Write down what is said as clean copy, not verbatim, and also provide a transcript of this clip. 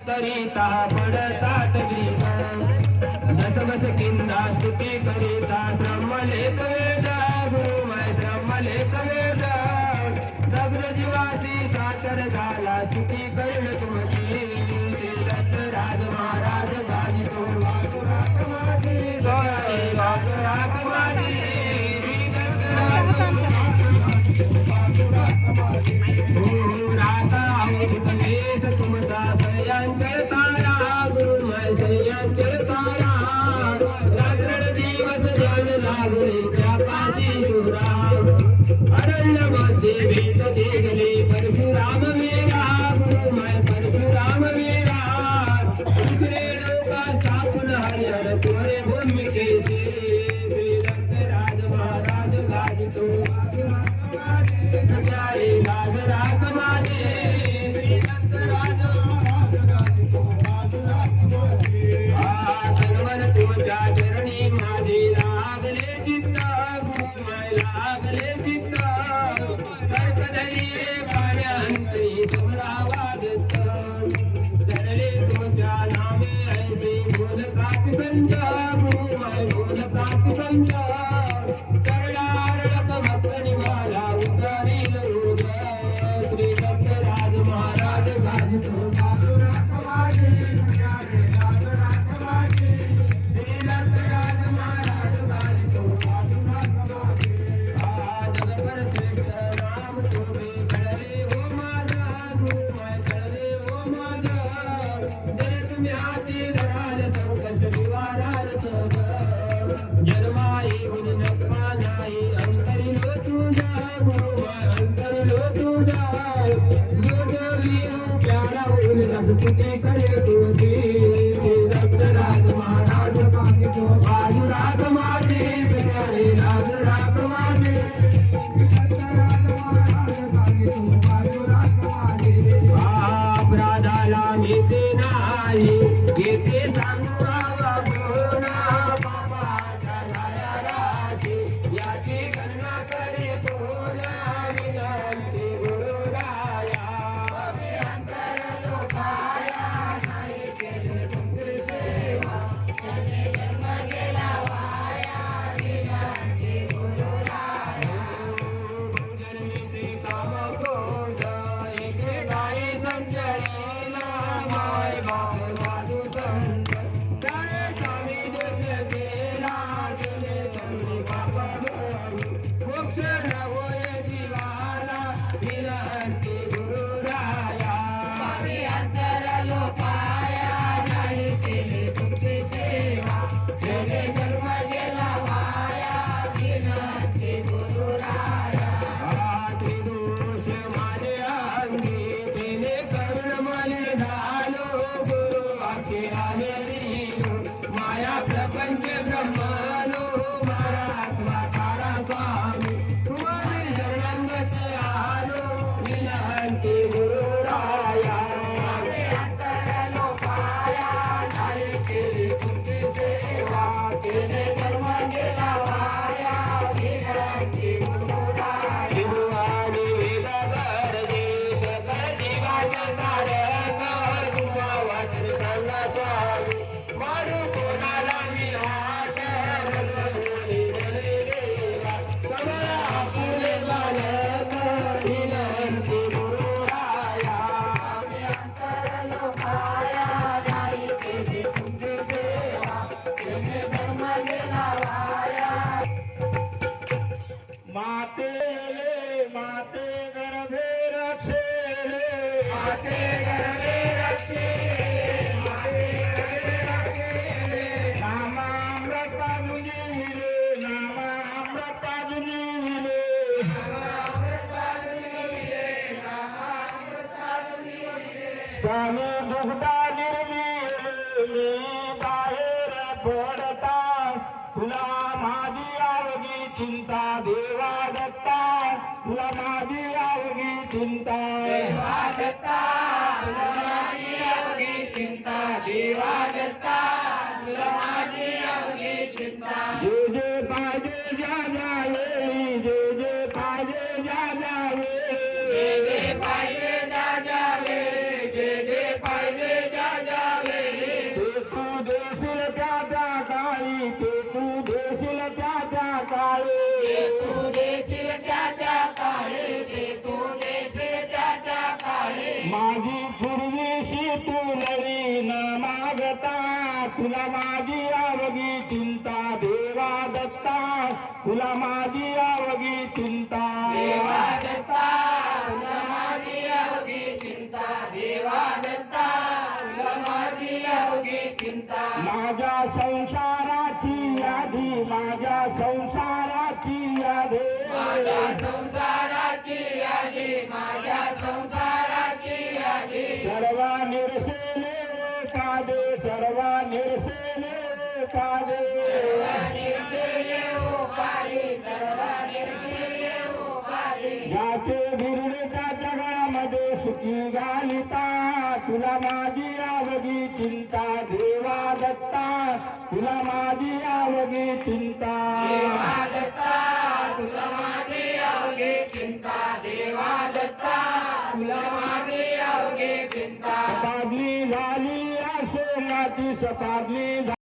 करिता पडतात ग्रीक दसबस किंदा स्तुती करिता श्रमले कवेदा गुरुमाय श्रमले कवेदा दग्ध जीवासी साचर झाला स्तुती करण तुमची दत्त राज महाराज गाजितो वासुराक माझी वासुराक माझी राता वेश तुमचा सयांचल तारा गुरुमय सयांचल तारा रात्र दिवस ध्यान लागले त्या काशी शुरा अरण्य मध्ये वेद दिगले परशुराम मेरा गुरुमय परशुराम मेरा दुसरे लोका स्थापन हरिहर तोरे भूमिकेचे श्री दत्तराज महाराज गाजितो सजाए राज राग माझे श्री दत्तराज तनवर तुमच्या चरणी माझे लागले चित्त गुरुमय लागले चित्त कर्कधरी पाण्यांतरी सुमरावादत्त धरले तुमच्या नावे ऐसे बोलकात संत गुरुमय बोलकात संत करणारक भक्त निवाला उतरील रोग श्री दत्तराज महाराज गाजितो स्तुती करे तुझी दत्तराज महाराज गाजितो बाजूराग माझे प्यारे राजराग माझे अपराधाला घेते नाही घेते सांगू गुणा पापाच्या झाल्या राशी याची गणना करे पूर्ण विनंती गुरुराया स्वामी दुग्धा निर्मिली बाहेर पडता तुला माझी आवगी चिंता देवा दत्ता तुला माझी आवगी चिंता देवा दत्ता तुला माझी आवगी चिंता देवा दत्ता तुला माझी आवगी चिंता जे जे पाहिजे ज्या जावे जे जे पाहिजे ज्या जावे जे जे पाहिजे ज्या जावे जे जे पाहिजे ज्या तू नवी न मागता तुला माझी आवगी चिंता देवा दत्ता तुला माझी आवगी चिंता देवा दत्ता तुला माझी अवघी चिंता देवा दत्ता तुला माझी अवघी चिंता माझ्या संसाराची व्याधी माझ्या संसाराची व्याधी माझ्या संसाराची यादी माझ्या संसाराची यादी सर्व निरसेले पादे सर्व निरसेले पादे निर्सेले ओ पारी सर्व निर्सेले ओ पारी ज्याचे गिरणे त्या जगामध्ये सुखी घालिता तुला माझी आवगी चिंता देवा दत्ता तुला माझी आवगी चिंता देवा दत्ता तुला माझी अवघी चिंता देवा दत्ता तुला माझी अवघी चिंता सपादली झाली असो माती सपादली